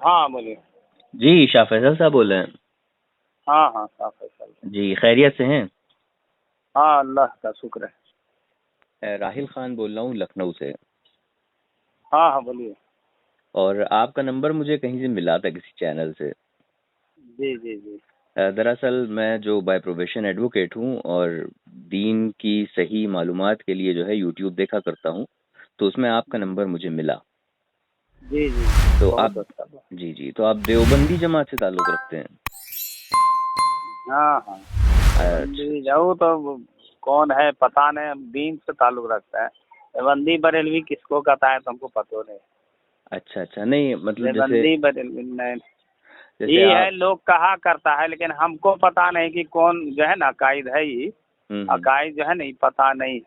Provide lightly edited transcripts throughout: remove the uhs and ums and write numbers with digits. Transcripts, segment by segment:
हाँ बोलिए। जी, शाह फैसल साहब बोल रहे हैं। हाँ हाँ साफ है चल। जी, खैरियत से हैं? हाँ अल्लाह का शुक्र है। राहिल खान बोल रहा हूँ लखनऊ से। हाँ हाँ बोलिए। और आपका नंबर मुझे कहीं से मिला था, किसी चैनल से। जी जी जी। दरअसल मैं जो बाय प्रोफेशन एडवोकेट हूँ, और दीन की सही मालूमात के लिए जो है यूट्यूब देखा करता हूँ, तो उसमें आपका नंबर मुझे मिला। जी जी तो आप, बहुत अच्छा बात। जी जी, तो आप देवबंदी जमात से ताल्लुक़ रखते हैं? हाँ हाँ अच्छा देवबंदी अच्छा। जाऊँ तो कौन है पता नहीं, हम दीन से ताल्लुक रखता है। देवबंदी बरेलवी किसको कहता है तुमको पता नहीं। अच्छा अच्छा, नहीं मतलब जैसे, देवबंदी बरेलवी नहीं, जैसे ये है आप। लोग कहा करता है, लेकिन हमको पता नहीं कि कौन जो है ना अकायद है ये। हम्म। अकायद जो है ना ये पता नहीं,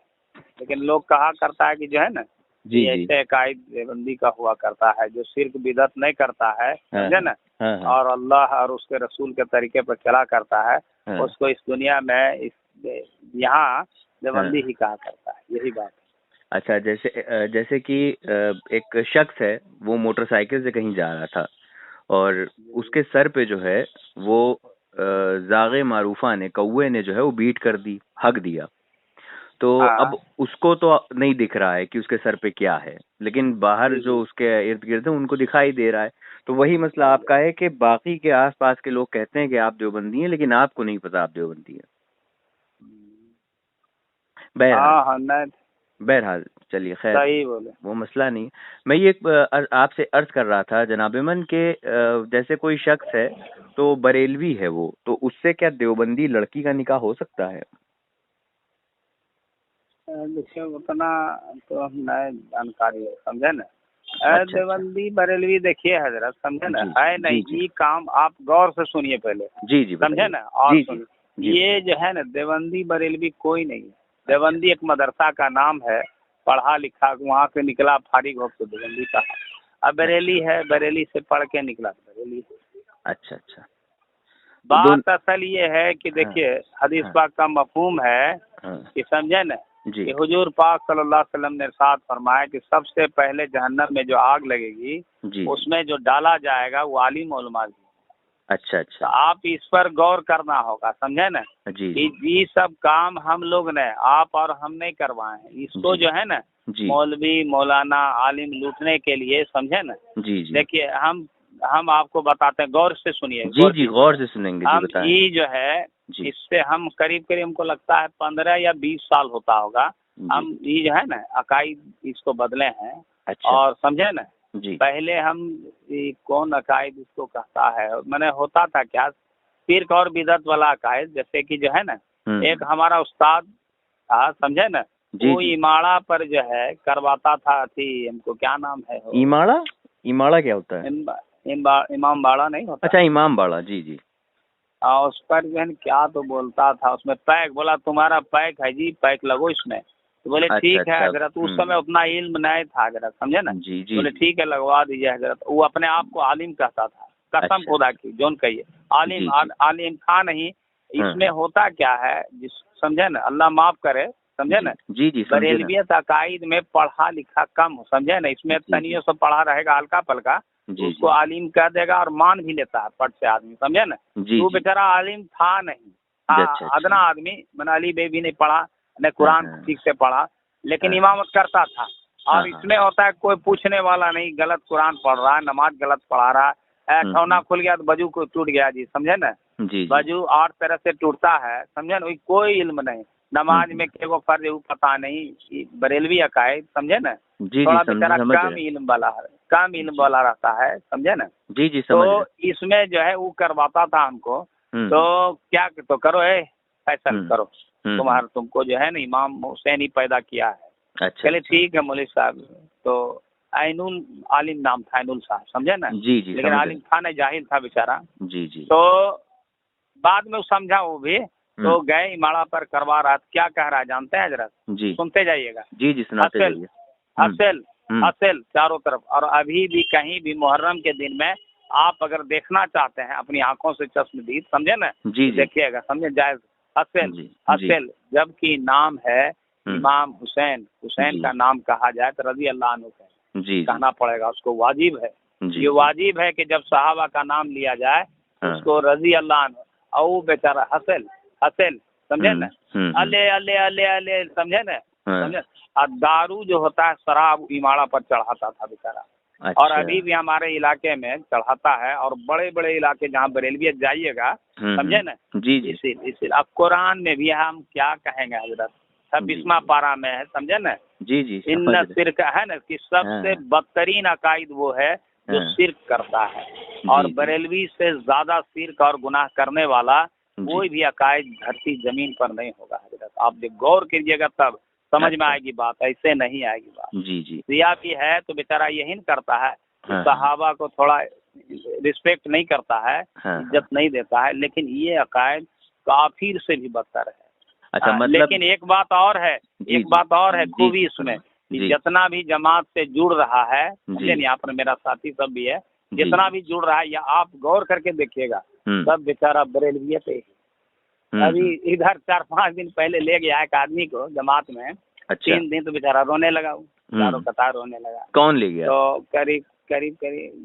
लेकिन लोग कहा करता है कि जो है ना जी ये जी। ऐसे अकायद देवबंदी का हुआ करता है जो शिर्क बिदअत नहीं करता है, हाँ समझे हाँ। ना। हाँ हाँ। और अल्लाह और उसके रसूल के तरीके पर चला करता है, हाँ उसको इस दुनिया में इस यहाँ हाँ। देवबंदी ही कहा करता है, यही बात अच्छा, जैसे कि एक शख्स है, वो मोटरसाइकिल से कहीं जा रहा था, और है। उसके सर पे जो है वो जागे मारूफा ने, कौवे ने जो है वो बीट कर दी, हक दिया। तो हाँ अब उसको तो नहीं दिख रहा है कि उसके सर पे क्या है, लेकिन बाहर जी जो जी। उसके इर्द गिर्द है उनको दिखाई दे रहा है। तो वही मसला आपका है कि बाकी के आसपास के लोग कहते हैं कि आप देवबंदी हैं, लेकिन आपको नहीं पता आप देवबंदी हैं। बहरहाल, हाँ हाँ नहीं बहरहाल चलिए, खैर, सही बोले। वो मसला नहीं। मैं ये आपसे अर्ज कर रहा था जनाब मन के, जैसे कोई शख्स है तो बरेलवी है वो, तो उससे क्या देवबंदी लड़की का निकाह हो सकता है? देखिए उतना तो हम नहीं जानकारी है, समझे ना। अच्छा अच्छा। देवबंदी बरेलवी देखिए हजरत, समझे ना, जी है नहीं जी। जी ये काम आप गौर से सुनिए पहले, जी। जी समझे बताइए। ना, और जी जी। सुनिए। जी ये बताइए। जो है ना देवबंदी बरेलवी कोई नहीं है। अच्छा। देवबंदी एक मदरसा का नाम है, पढ़ा लिखा वहाँ से निकला फारिग होकर देवबंदी का। अब अच्छा बरेली है, बरेली से पढ़ के निकला बरेली। अच्छा। अच्छा। तो दोन। बात असल ये है कि हाँ देखिए हदीस हाँ पाक का मफहूम है हाँ। कि समझे ना जी कि हुजूर पाक सल्लल्लाहु अलैहि वसल्लम ने इरशाद फरमाया कि सबसे पहले जहन्नम में जो आग लगेगी जी जी। उसमें जो डाला जाएगा वो आलिम उलमा भी। अच्छा तो अच्छा। आप इस पर गौर करना होगा, समझे ना, जी कि जी। ये सब काम हम लोग ने, आप और हम नहीं करवाए हैं इसको, जी जो है ना जी। मौलवी मौलाना आलिम लूटने के लिए, समझे ना। जी जी। देखिए हम आपको बताते हैं, गौर से सुनिए, जी गौर जी, कीजिए। गौर से सुनेंगे, जी हम बताएं। ये जो है जी इससे हम करीब करीब हमको लगता है 15 या 20 साल होता होगा, जी। हम ये जो है ना अकायद इसको बदले हैं। अच्छा। और समझे ना, जी। पहले हम ये कौन अकायद इसको कहता है, मैंने होता था क्या शिर्क और बिदअत वाला अकायद, जैसे कि जो है ना एक हम्म। हमारा उस्ताद था, समझे ना, जी वो जी। इमाड़ा पर जो है करवाता था थी, हमको क्या नाम है वो, इमाड़ा? इमाड़ा क्या होता है? इमाम बाड़ा नहीं होता। अच्छा, इमाम बाड़ा, जी जी। और उस पर जो है न क्या तो बोलता था, उसमें पैक बोला तुम्हारा पैक है जी, पैक लगो इसमें। तो बोले अच्छा ठीक है अच्छा। हजरत, उस समय उतना इल्म नहीं था हजरत, समझे ना। जी जी बोले जी। ठीक है लगवा दीजिए हजरत। वो अपने आप को आलिम कहता था, कसम अच्छा। खुदा की जोन कहिए, आलिम जी जी। आलिम था नहीं। हाँ इसमें हाँ। होता क्या है जिस, समझे ना, अल्लाह माफ करे, समझे जी ना। जी। जी समझे ना। बरेलवियत अकायद में पढ़ा लिखा कम हो, समझे ना, इसमें जी जी। तनियों से पढ़ा रहेगा हल्का पलका, तो जी उसको जी। आलिम कह देगा और मान भी लेता है पट से आदमी, समझे ना। जी तो वो जी। बेचारा आलिम था नहीं, जी, हाँ अच्छा अदना अच्छा। आदमी, मैंने अली बेबी नहीं पढ़ा, न हाँ कुरान हाँ। ठीक से पढ़ा, लेकिन हाँ इमामत करता था। हाँ। और हाँ इसमें होता है कोई पूछने वाला नहीं, गलत कुरान पढ़ रहा है, नमाज गलत पढ़ा रहा है, ठौना खुल गया तो वजू को टूट गया जी, समझे ना। जी जी। वजू 8 तरह से टूटता है, समझे ना, कोई इल्म नहीं। नमाज में के वो फर्ज है वो पता नहीं, ये बरेलवी अकायद, समझे ना। जी जी, थोड़ा समझ बेचारा समझ कम रहे इल्म वाला है, कम हैं। इल्म जी वाला रहता है, समझे ना। जी। जी समझ रहे तो हैं। इसमें जो है वो करवाता था हमको। हम्म। तो क्या तो करो फैसल हम्म। करो, तुम्हारा तुमको जो है ना इमाम हुसैन ही पैदा किया है। अच्छा चलिए अच्छा। ठीक है मौलवी साहब। तो ऐनुल आलिम नाम था, ऐनुल साहब, समझे ना, जी जी लेकिन समझ रहे आलिम था नहीं, जाहिल था बेचारा। हैं। जी जी। तो बाद में वो समझा वो भी, हम्म। तो गए इमाड़ा पर करवा रहा था, क्या कह रहा है जानते हैं जरा, जी सुनते जाइएगा। जी। जी सुनाते हसल जाइए। हम्म। हसल हम्म। हसल चारों तरफ, और अभी भी कहीं भी मुहर्रम के दिन में आप अगर देखना चाहते हैं अपनी आंखों से चश्मदीद, समझे ना, जी तो जी। देखिएगा, समझे, जायज। हसल जी जी। हसल जबकि नाम है हम्म। इमाम हुसैन, हुसैन जी का नाम कहा जाए तो रजी अल्लाह अन्हु है, जी जी। कहना पड़ेगा उसको, वाजिब है। जी ये वाजिब है कि जब सहाबा का नाम लिया जाए हाँ। उसको रजी अल्लाह अन्हु, और वो बेचारा हसल हसल, समझे ना, अले अले अले अले, समझे ना, हाँ। समझे। और दारू जो होता है शराब इमाड़ा पर चढ़ाता था बेचारा। अच्छा। और अभी भी हमारे इलाके में चढ़ाता है, और बड़े बड़े इलाके जहाँ बरेलवियत जाइएगा, समझे ना। जी जी इसी अब कुरान में भी हम क्या कहेंगे हजरत, 26वां पारा में है, समझे ना। जी जी इन सिर्क है ना कि सबसे बदतरीन अकायद वो है जो सिर्क करता है, और बरेलवी से ज्यादा सिर्क और गुनाह करने वाला कोई भी अकायद धरती जमीन पर नहीं होगा हजरत। आप जब गौर कीजिएगा तब समझ में आएगी बात, ऐसे नहीं आएगी बात। जी जी। सिया भी है तो बेचारा यही करता है, सहाबा को थोड़ा रिस्पेक्ट नहीं करता है, इज्जत नहीं देता है, लेकिन ये अकायद काफिर से भी बदतर है। अच्छा, मतलब लेकिन एक बात और है, खूबी इसमें, जितना भी जमात से जुड़ रहा है, यहाँ पर मेरा साथी सब भी है, जितना भी जुड़ रहा है, या आप गौर करके देखिएगा, सब बेचारा बरेलवियत है। अभी इधर 4-5 दिन पहले ले गया एक आदमी को जमात में, 3 दिन तो बेचारा रोने लगा, चारों कतार रोने लगा। कौन ले गया? तो करीब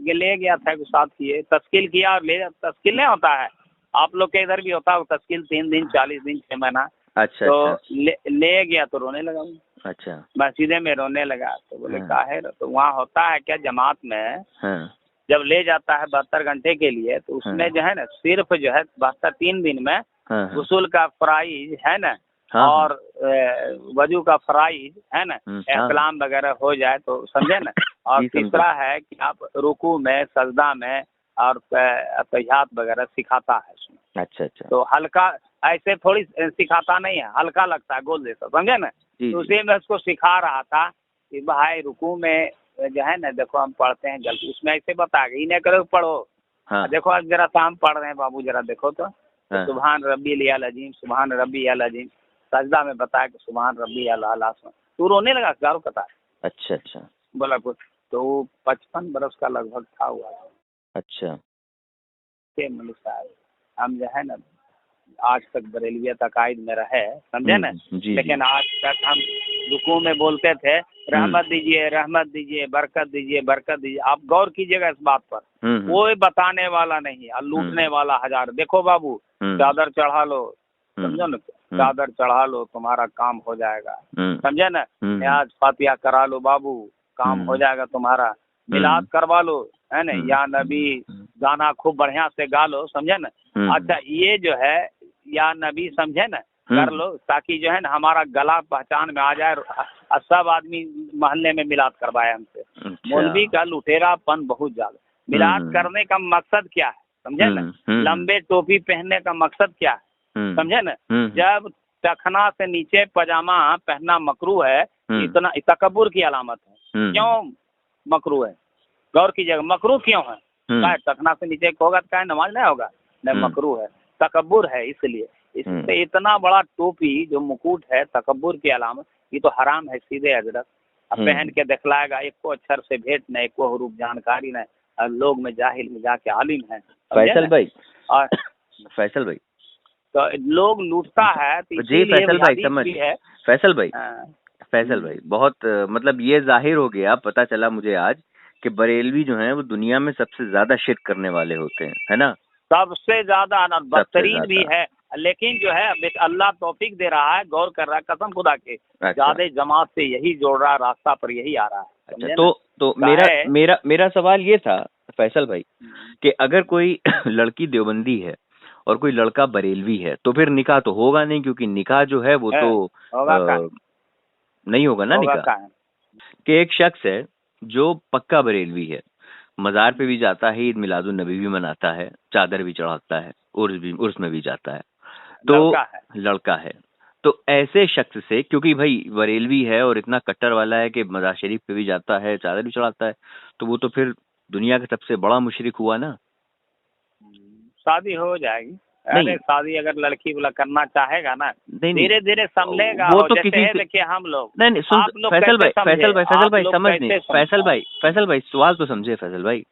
ये ले गया था, साथ किए, तस्कील किया और ले, तस्कील नहीं होता है, आप लोग के इधर भी होता है तस्कील, 3 दिन 40 दिन 6 महीना। अच्छा। तो अच्छा। ले गया तो रोने लगा। अच्छा। मस्जिदे में रोने लगा, तो बोले काहे? तो वहाँ होता है क्या जमात में, जब ले जाता है 72 घंटे के लिए, तो उसमें जो है ना सिर्फ जो है 72 दिन में गुस्ल का फराइज है ना, और वजू का फराइज है ना, इहतलाम वगैरह हो जाए तो समझे ना। और तीसरा है कि आप रुकू में, सजदा में और तहियात वगैरह सिखाता है उसमें। अच्छा। तो हल्का ऐसे थोड़ी सिखाता नहीं है, हल्का लगता है, गोल जैसा, समझे ना। तो उसी में उसको सिखा रहा था कि भाई रुकू में जो है ना, देखो हम पढ़ते हैं गलती, उसमें ऐसे बता गई, इन्हें करो पढ़ो। देखो आज जरा सा हम पढ़ रहे हैं बाबू, जरा देखो तो सुभान रब्बी अल अजीम, सुभान रब्बी अल अजीम। सजदा में बताया कि सुभान रब्बी अल आला। तू रोने लगा, चारों कतार। अच्छा। बोला कुछ तो 55 बरस का लगभग था हुआ। अच्छा। मलिक साहब, हम जो है ना आज तक बरेलवियत अकायद में रहे, समझे ना, लेकिन आज तक हम रुकू में बोलते थे रहमत दीजिए, रहमत दीजिए, बरकत दीजिए, बरकत दीजिए। आप गौर कीजिएगा इस बात पर, कोई बताने वाला नहीं और लूटने वाला हजार। देखो बाबू, चादर चढ़ा लो, समझो ना, चादर चढ़ा लो, तुम्हारा काम हो जाएगा, समझे ना। न्याज फातिहा करा लो बाबू, काम हो जाएगा तुम्हारा। मिलाद करवा लो, है ना, या नबी गाना खूब बढ़िया से गा लो, समझे ना। अच्छा, ये जो है या नबी, समझे ना, कर लो, ताकि जो है ना हमारा गला पहचान में आ जाए, और सब आदमी मोहल्ले में मिलाद करवाए हमसे। मौलवी का लुटेरापन बहुत ज्यादा। मिलाद करने का मकसद क्या है, समझे ना। लंबे टोपी पहनने का मकसद क्या है, समझे ना। जब टखना से नीचे पजामा पहनना मकरू है, इतना तकब्बुर की अलामत है। क्यों मकरू है? गौर कीजिएगा, मकरू क्यों है? टखना से नीचे होगा तो क्या नमाज नहीं होगा? नहीं, मकरू है, तकब्बुर है। इसलिए इससे इतना बड़ा टोपी जो मुकुट है, तकब्बुर की अलामत, ये तो हराम है सीधे हजरत। अब पहन के दिखलाएगा, एक को अक्षर से भेंट नहीं, एक को हरूफ जानकारी नहीं, और लोग में जाहिल में जाके आलिम है। फैसल भाई, और फैसल भाई, तो लोग लूटता है, तो जी फैसल भाई समझ है। फैसल भाई बहुत मतलब ये जाहिर हो गया, पता चला मुझे आज कि बरेलवी जो है वो दुनिया में सबसे ज्यादा शिर्क करने वाले होते हैं, है ना। सबसे ज्यादा बदतरीन भी है, लेकिन जो है अल्लाह तौफीक दे रहा है, गौर कर रहा है, कसम खुदा के। ज्यादा जमात से यही जोड़ रहा है, रास्ता पर यही आ रहा है। अच्छा, तो मेरा सवाल ये था फैसल भाई कि अगर कोई लड़की देवबंदी है और कोई लड़का बरेलवी है, तो फिर निकाह तो होगा नहीं, क्योंकि निकाह जो है वो तो नहीं होगा ना। निकाह कि एक शख्स है जो पक्का बरेलवी है, मजार पे भी जाता है, ईद मिलादुन नबी भी मनाता है, चादर भी चढ़ाता है, उर्स में भी जाता है, तो लड़का है। तो ऐसे शख्स से, क्योंकि भाई बरेलवी है और इतना कट्टर वाला है कि मजार शरीफ पे भी जाता है, चादर भी चढ़ाता है, तो वो तो फिर दुनिया का सबसे बड़ा मुशरिक हुआ ना। शादी हो जाएगी। अरे शादी अगर लड़की वाला करना चाहेगा ना, धीरे धीरे संभलेगा। वो तो किसी देखिए हम लोग नहीं सुन, फैसल भाई सवाल तो समझे फैसल भाई।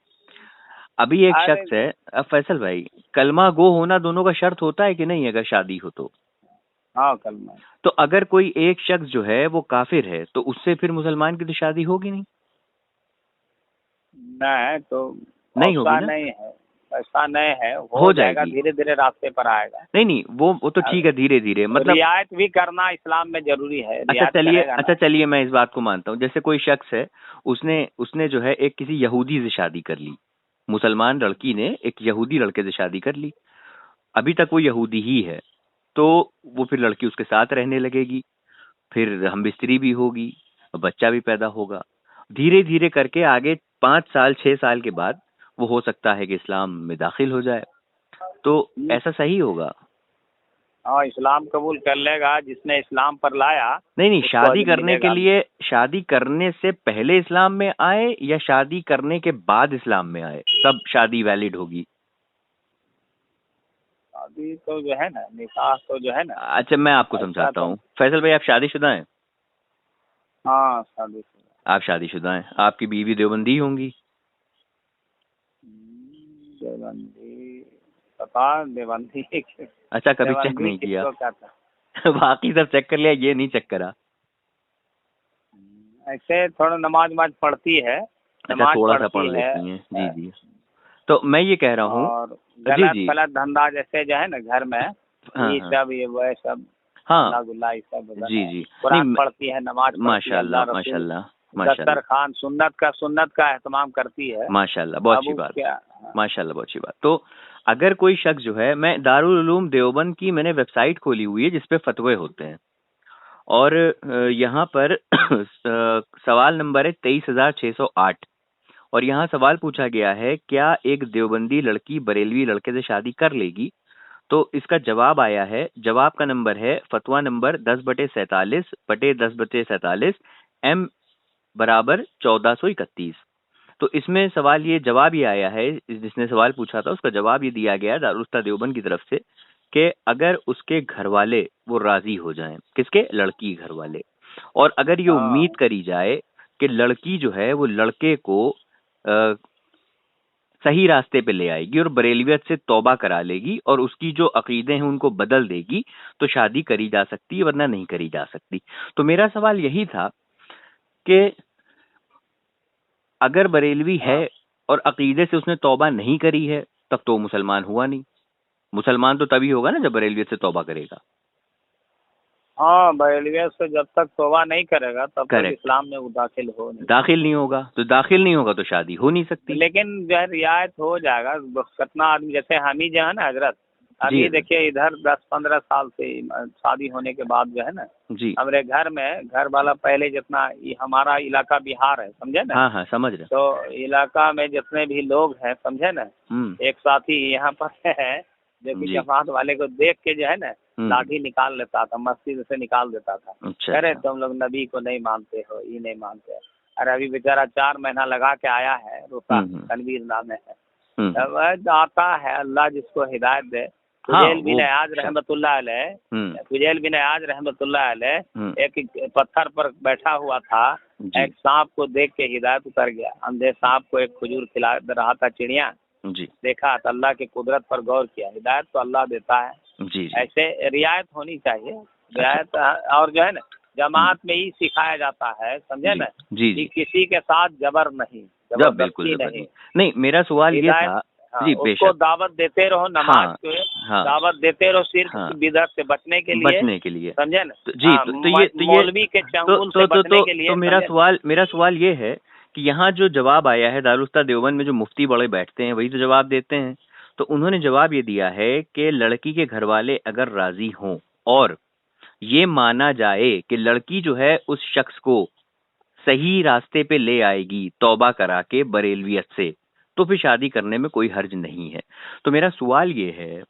अभी एक शख्स है, अब फैसल भाई, कलमा गो होना दोनों का शर्त होता है कि नहीं, अगर शादी हो तो? हाँ, कलमा। तो अगर कोई एक शख्स जो है वो काफिर है, तो उससे फिर मुसलमान की तो शादी होगी नहीं। नहीं तो नहीं होगी ना, नहीं है, ऐसा नहीं है, हो जाएगा, जाएगी। धीरे धीरे रास्ते पर आएगा। नहीं नहीं, वो तो ठीक है, धीरे धीरे, मतलब रियायत भी करना इस्लाम में जरूरी है। अच्छा चलिए मैं इस बात को मानता हूँ, जैसे कोई शख्स है, उसने उसने जो है एक किसी यहूदी से शादी कर ली, मुसलमान लड़की ने एक यहूदी लड़के से शादी कर ली, अभी तक वो यहूदी ही है, तो वो फिर लड़की उसके साथ रहने लगेगी, फिर हम बिस्तरी भी होगी, बच्चा भी पैदा होगा, धीरे धीरे करके आगे 5 साल 6 साल के बाद वो हो सकता है कि इस्लाम में दाखिल हो जाए, तो ऐसा सही होगा? हाँ, इस्लाम कबूल कर लेगा जिसने इस्लाम पर लाया। नहीं, शादी करने के लिए, शादी करने से पहले इस्लाम में आए या शादी करने के बाद इस्लाम में आए, तब शादी वैलिड होगी? शादी तो जो है ना, निकाह तो जो है ना। अच्छा मैं आपको समझाता हूँ, फैसल भाई आप शादीशुदा हैं? हाँ शादीशुदा। आप शादीशुदा हैं, आपकी बीवी देवबंदी होंगी? देवबंदी, पता देवबंदी। अच्छा कभी चेक नहीं किया? बाकी सब चेक कर लिया, ये नहीं चेक करा? ऐसे थोड़ा नमाज पढ़ती है। अच्छा थोड़ा सा पढ़ लेती हैं, जी जी। तो मैं ये कह रहा हूँ, और गलत धंधा जैसे जो है ना घर में, ये सब ये वो सब, हाँ गुल्ला ये सब, जी जी, कुरान पढ़ती है, नमाज पढ़ती है, माशाल्लाह माशाल्लाह माशाल्लाह, खान सुन्नत का एहतमाम करती है, माशाल्लाह, बहुत अच्छी बात, माशाल्लाह बहुत अच्छी बात। तो अगर कोई शख्स जो है, मैं दारुल उलूम देवबंद की मैंने वेबसाइट खोली हुई है जिसपे फतवे होते हैं, और यहाँ पर सवाल नंबर है 23,608, और यहाँ सवाल पूछा गया है, क्या एक देवबंदी लड़की बरेलवी लड़के से शादी कर लेगी? तो इसका जवाब आया है, जवाब का नंबर है फतवा नंबर 10/47/10/47 M बराबर 1431। तो इसमें सवाल ये, जवाब ये आया है, जिसने सवाल पूछा था उसका जवाब ये दिया गया दारुल उस्ता देवबंद की तरफ से, कि अगर उसके घर वाले वो राजी हो जाएं, किसके? लड़की घर वाले, और अगर ये उम्मीद करी जाए कि लड़की जो है वो लड़के को सही रास्ते पे ले आएगी और बरेलवियत से तौबा करा लेगी और उसकी जो अकीदे हैं उनको बदल देगी, तो शादी करी जा सकती है, वरना नहीं करी जा सकती। तो मेरा सवाल यही था कि अगर बरेलवी है और अकीदे से उसने तौबा नहीं करी है, तब तो मुसलमान हुआ नहीं। मुसलमान तो तभी होगा ना जब बरेलवियत से तौबा करेगा। हाँ, बरेलवियत से जब तक तौबा नहीं करेगा तब तक इस्लाम में वो दाखिल नहीं होगा, तो दाखिल नहीं होगा तो शादी हो नहीं सकती। लेकिन जो है रियायत हो जाएगा। कितना आदमी, जैसे हम ही जो है ना हजरत, अभी देखिए इधर 10-15 साल से शादी होने के बाद जो है ना जी, हमारे घर में घर वाला पहले जितना, हमारा इलाका बिहार है, समझे ना? हाँ समझ रहे। तो इलाका में जितने भी लोग हैं, समझे ना, एक साथी यहाँ पर है जो कि जमात वाले को देख के जो है ना लाठी निकाल लेता था, मस्जिद से निकाल देता था। अच्छा, अरे तुम लोग नबी को नहीं मानते हो, ये नहीं मानते। अरे अभी बेचारा 4 महीना लगा के आया है, रोता, तनवीर नाम है, आता है, अल्लाह जिसको हिदायत दे। फुजैल बिन अयाज रहमतुल्लाह अलैह एक पत्थर पर बैठा हुआ था, एक सांप को देख के हिदायत उतर गया। अंधे सांप को एक खजूर खिला रहा था चिड़िया, देखा तो अल्लाह की कुदरत पर गौर किया। हिदायत तो अल्लाह देता है। ऐसे रियायत होनी चाहिए, रियायत। और जो है ना जमात में ही सिखाया जाता है, समझे ना, कि किसी के साथ जबर नहीं, जबरदस्ती नहीं। मेरा सवाल ये था, जी उसको दावत देते रहो, नमाज को दावत देते रहो, सिर्फ बिदअत से बचने के लिए, समझे ना? जी, तो मौलवी के चंगुल से बचने के लिए। तो मेरा सवाल ये है कि यहाँ जो जवाब आया है दारुल उस्ता देवबंद में, जो मुफ्ती बड़े बैठते हैं वही तो जवाब देते हैं। तो उन्होंने जवाब ये दिया है कि लड़की के घर वाले अगर राजी हों और ये माना जाए कि लड़की जो है उस शख्स को सही रास्ते पे ले आएगी तौबा करा के बरेलवियत से, तो फिर शादी करने में कोई हर्ज नहीं है। तो मेरा सवाल ये है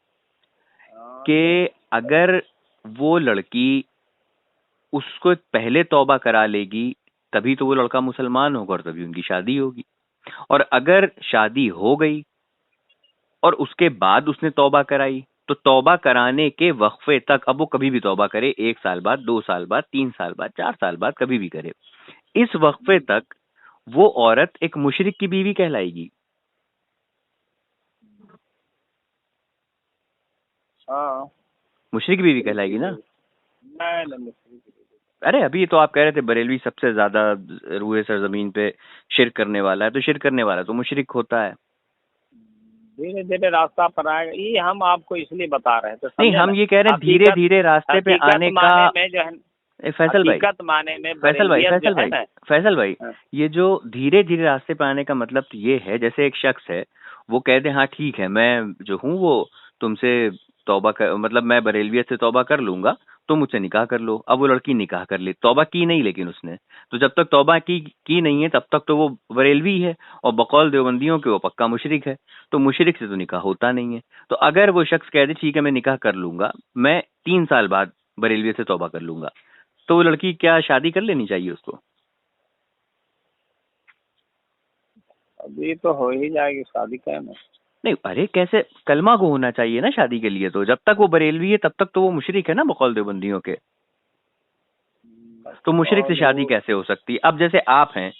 कि अगर वो लड़की उसको पहले तौबा करा लेगी तभी तो वो लड़का मुसलमान होगा और तभी उनकी शादी होगी, और अगर शादी हो गई और उसके बाद उसने तौबा कराई, तो तौबा कराने के वक्फे तक, अब वो कभी भी तौबा करे, 1 साल बाद, 2 साल बाद, 3 साल बाद, 4 साल बाद, कभी भी करे, इस वक्फे तक वो औरत एक मुशरिक की बीवी कहलाएगी। मुशरिक बीवी कहलाएगी ना? अरे अभी तो आप कह रहे थे बरेलवी सबसे ज्यादा रूए सरजमीन पे शिरक करने वाला है, तो शिरक करने वाला तो मुशरिक होता है। धीरे धीरे रास्ता पर आएगा, ये हम आपको इसलिए बता रहे थे। नहीं, हम ये कह रहे हैं धीरे धीरे रास्ते पे आने का। में जो है फैसल भाई, माने में फैसल भाई, ये जो धीरे धीरे रास्ते पे आने का मतलब तो ये है, जैसे एक शख्स है वो कहते हैं हाँ ठीक है मैं जो हूँ वो तुमसे तौबा कर, मतलब मैं बरेलवियत से तौबा कर लूंगा, तो मुझसे निकाह कर लो। अब वो लड़की निकाह कर ले, तौबा की नहीं लेकिन उसने, तो जब तक तौबा की नहीं है तब तक तो वो बरेलवी है, और बकौल देवबंदियों के वो पक्का मुशरिक है, तो मुशरिक से तो निकाह होता नहीं है। तो अगर वो शख्स कह दे ठीक है मैं निकाह कर लूंगा, मैं 3 साल बाद बरेलवियत से तौबा कर लूंगा, तो वो लड़की क्या शादी कर लेनी चाहिए उसको? अभी तो हो ही जाएगी शादी, क्या नहीं, अरे कैसे, कलमा को होना चाहिए ना शादी के लिए, तो जब तक वो बरेलवी है तब तक तो वो मुशरिक है ना बकौल देवबंदियों के, तो मुशरिक से शादी कैसे हो सकती है? अब जैसे आप हैं,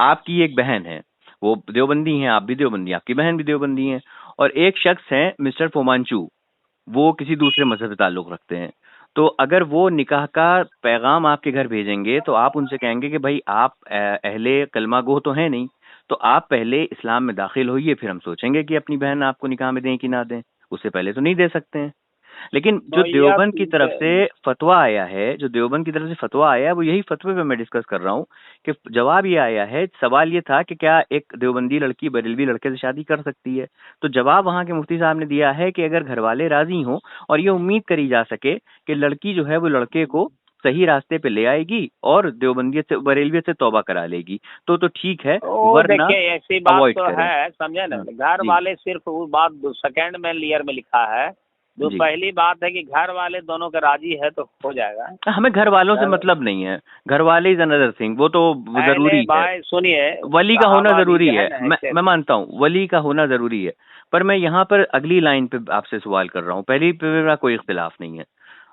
आपकी एक बहन है, वो देवबंदी हैं, आप भी देवबंदी, आपकी बहन भी देवबंदी है, और एक शख्स है मिस्टर फोमांचू, वो किसी दूसरे मजहब से ताल्लुक रखते हैं, तो अगर वो निकाह का पैगाम आपके घर भेजेंगे तो आप उनसे कहेंगे कि भाई आप अहले कलमा गो तो है नहीं, तो आप पहले इस्लाम में दाखिल होइए, फिर हम सोचेंगे कि अपनी बहन आपको निकाह में दें कि ना दें, उससे पहले तो नहीं दे सकते हैं। लेकिन जो देवबंद की तरफ से फतवा आया है, जो देवबंद की तरफ से फतवा आया है, वो यही फतवे पे मैं डिस्कस कर रहा हूँ कि जवाब ये आया है, सवाल ये था कि क्या एक देवबंदी लड़की बरेलवी लड़के से शादी कर सकती है, तो जवाब वहाँ के मुफ्ती साहब ने दिया है कि अगर घर वाले राजी हों और ये उम्मीद करी जा सके कि लड़की जो है वो लड़के को सही रास्ते पे ले आएगी और देवबंदियत से बरेलवियत से तौबा करा लेगी, तो ठीक है, वरना ऐसी बात तो है, समझे ना। घर वाले सिर्फ वो बात सेकंड में लेयर में लिखा है, जो पहली बात है कि घर वाले दोनों के राजी है तो हो जाएगा। हमें घर वालों से मतलब नहीं है, घर वाले इज अनदर थिंग, वो तो जरूरी है, सुनिए वली का होना जरूरी है, मैं मानता हूँ वली का होना जरूरी है, पर मैं यहाँ पर अगली लाइन पे आपसे सवाल कर रहा हूँ, पहली पे मेरा कोई इख्तिलाफ नहीं है,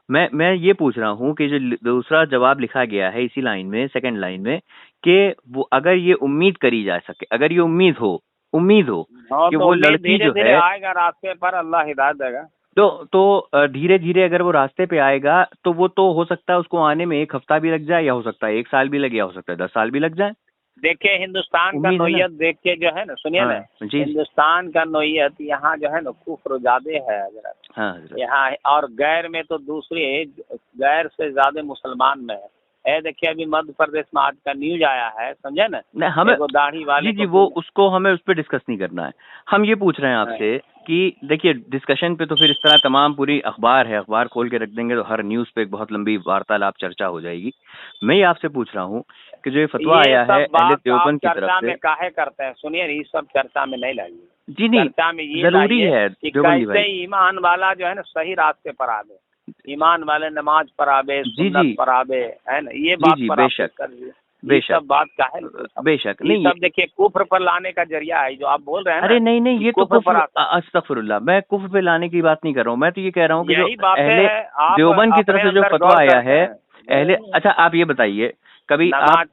मैं ये पूछ रहा हूँ कि जो दूसरा जवाब लिखा गया है इसी लाइन में, सेकंड लाइन में, कि वो अगर ये उम्मीद करी जा सके, अगर ये उम्मीद हो कि वो लड़की जो है आएगा रास्ते पर, अल्लाह हिदायत देगा, तो धीरे धीरे अगर वो रास्ते पे आएगा तो वो तो हो सकता है उसको आने में 1 हफ्ता भी लग जाए, या हो सकता है 1 साल भी लगे, या हो सकता है 10 साल भी लग जाए। देखिए हिंदुस्तान का नोयत देख के जो है ना, सुनिए ना, हिंदुस्तान का नोयत यहाँ जो है ना कुफ्र ज्यादा है यहाँ, और गैर में तो दूसरे गैर से ज्यादा मुसलमान में है। देखिए अभी मध्य प्रदेश में आज का न्यूज आया है, समझे ना, हमें दाढ़ी वाले जी वो उसको हमें उस पर डिस्कस नहीं करना है, हम ये पूछ रहे हैं आपसे कि देखिए डिस्कशन पे तो फिर इस तरह तमाम पूरी अखबार है, अखबार खोल के रख देंगे तो हर न्यूज पे एक बहुत लंबी वार्तालाप चर्चा हो जाएगी। मैं ये आपसे पूछ रहा हूँ कि जो ये फतवा आया है अहले देवबंद की तरफ से, काहे करते हैं, सुनिए ये सब चर्चा में नहीं लाइए जी, नहीं चर्चा में ये जरूरी है कैसे ईमान वाला जो है ना सही रास्ते पर आवे, ईमान वाले नमाज पर आवे, सुन्नत पर आवे, है ना, ये बात पर बेशक बात का है, बेशक नहीं, सब देखिए कुफ्र पर लाने का जरिया है जो आप बोल रहे हैं। अरे नहीं ये तो अस्तगफिरुल्लाह, मैं कुफ्र पे लाने की बात नहीं कर रहा हूँ, मैं तो ये कह रहा हूँ कि जो अहले देवबंद की तरफ से जो फतवा आया है अहले, अच्छा आप ये बताइए कभी आप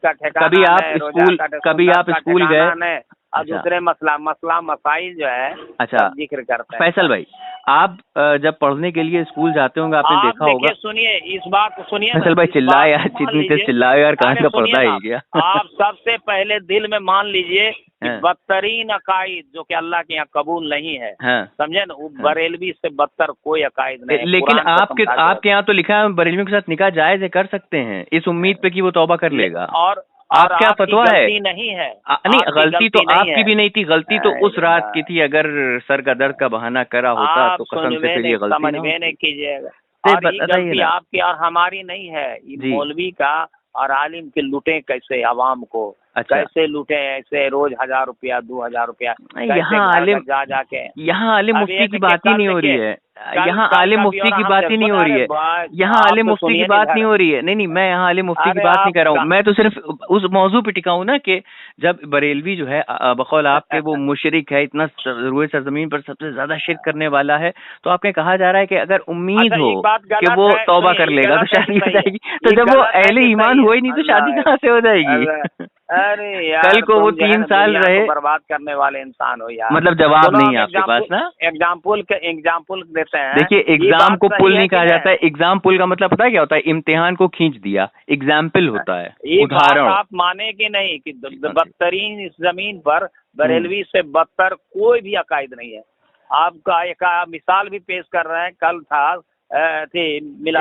स्कूल गए, और दूसरे मसाइल जो है अच्छा जिक्र करते हैं। फैसल भाई, आप जब पढ़ने के लिए स्कूल जाते होंगे आपने देखा होगा, सुनिए इस बात को सुनिए, फैसल भाई चिल्लाए यार, जितनी तेज चिल्लाए यार, कहाँ का पर्दा है क्या? आप सबसे पहले दिल में मान लीजिए बदतरीन अकायद जो कि अल्लाह के यहाँ कबूल नहीं है, समझे ना, वो बरेलवी से बदतर कोई अकायद नहीं। लेकिन आपके यहाँ तो लिखा है बरेलवी के साथ निकाह जायज है, कर सकते हैं इस उम्मीद पे कि वो तौबा कर लेगा, और आप क्या फतवा है? नहीं है, नहीं गलती तो आपकी भी नहीं थी, गलती तो उस रात की थी, अगर सर का दर्द का बहाना करा होता तो कसम से फिर ये गलती नहीं कीजिएगा, और ये गलती आपकी और हमारी नहीं है, मौलवी का और आलिम के लूटे कैसे आवाम को, कैसे लूटे ऐसे रोज 1000 रुपया 2000 रुपया, यहाँ आलिम यहाँ आलिम मुफ्ती की बात ही नहीं हो रही है, यहाँ आलिम मुफ्ती की बात ही नहीं हो रही है, यहाँ आलिम मुफ्ती की बात नहीं हो रही है, नहीं मैं यहाँ आलिम मुफ्ती की बात नहीं कर रहा हूँ, मैं तो सिर्फ उस मौजू पे टिका हूँ ना कि जब बरेलवी जो है बकौल आपके वो मुशरिक है, इतना रूए सरजमीन पर सबसे ज्यादा शिर्क करने वाला है, तो आपने कहा जा रहा है कि अगर उम्मीद हो कि वो तौबा कर लेगा तो शादी हो जाएगी, तो जब वो अहले ईमान हुआ ही नहीं तो शादी कहाँ से हो जाएगी? अरे यार, कल को वो 3 साल रहे, बर्बाद करने वाले इंसान हो यार। मतलब जवाब नहीं है आपके पास ना। एग्जाम्पल देते हैं। देखिए, एग्जाम को पुल नहीं कहा जाता है। एग्जाम पुल का मतलब पता है क्या होता है? इम्तिहान को खींच दिया, एग्जाम्पल होता है, उदाहरण। आप माने कि नहीं कि बदतरीन इस जमीन पर बरेलवी से बदतर कोई भी अकायद नहीं है। आपका एक मिसाल भी पेश कर रहे हैं, कल था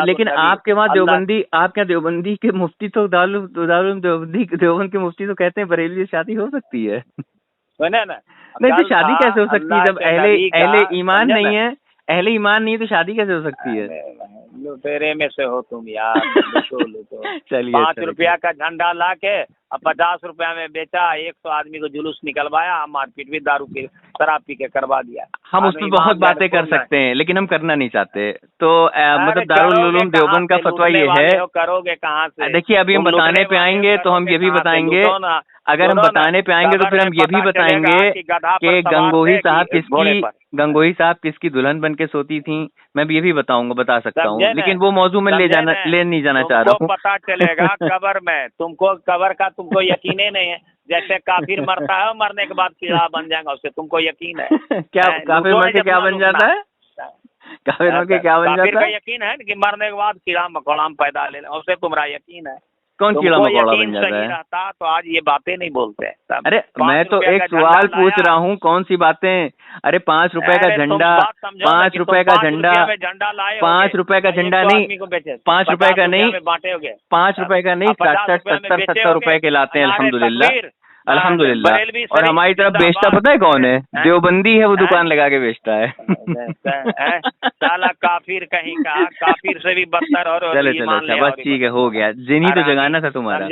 लेकिन आपके वहाँ देवबंदी, आपके यहाँ देवबंदी के मुफ्ती तो देवबंद के मुफ्ती तो कहते हैं बरेलवी से शादी हो सकती है। नहीं तो शादी कैसे हो सकती है जब अहले ईमान नहीं है? अहले ईमान नहीं है तो शादी कैसे हो सकती है? लुटेरे में से हो तुम यार। चलिए, 5 रुपया का झंडा ला के अब 50 रुपया में बेचा, 100 आदमी को जुलूस निकलवाया, मारपीट भी दारू की शराब पी के करवा दिया। हम उसमें बहुत बातें कर सकते हैं लेकिन हम करना नहीं चाहते। तो मतलब दारुल उलूम देवबंद का फतवा ये है। करोगे कहाँ से? देखिए, अभी हम बताने पे आएंगे तो हम ये भी बताएंगे, अगर हम बताने पे आएंगे तो फिर हम ये भी बताएंगे कि गंगोही साहब किसकी दुल्हन बन के सोती थी। मैं भी ये भी बता सकता हूँ, लेकिन वो मौजू में ले नहीं जाना चाह रहा हूँ। पता चलेगा कबर में, तुमको कबर का तुमको यकीन ही नहीं है। जैसे काफिर मरता है, मरने के बाद कीड़ा बन जाएगा, उससे तुमको यकीन है? क्या काफिर मर के क्या बन जाता है? काफिर मर के क्या बन जाता है? यकीन है कि मरने के बाद कीड़ा मकोड़ा पैदा लेना, उससे तुम्हारा यकीन है? कौन कीड़ा मकोड़ा बन जाता है? रहता तो आज ये बातें नहीं बोलते। अरे मैं तो एक सवाल पूछ रहा हूँ, कौन सी बातें? अरे 5 रुपए का झंडा, 5 रुपए का झंडा, 5 रुपए का झंडा नहीं, 5 रुपए का नहीं, 5 रुपए का नहीं, 60, 70 रुपए के लाते हैं। अल्हम्दुलिल्लाह। और हमारी तरफ बेचता पता है कौन है? देवबंदी है, वो दुकान लगा के बेचता है। साला काफिर कहीं का, काफिर से भी बदतर। और चलो, बस ठीक है, हो गया। जिन्हीं तो जगाना था तुम्हारा।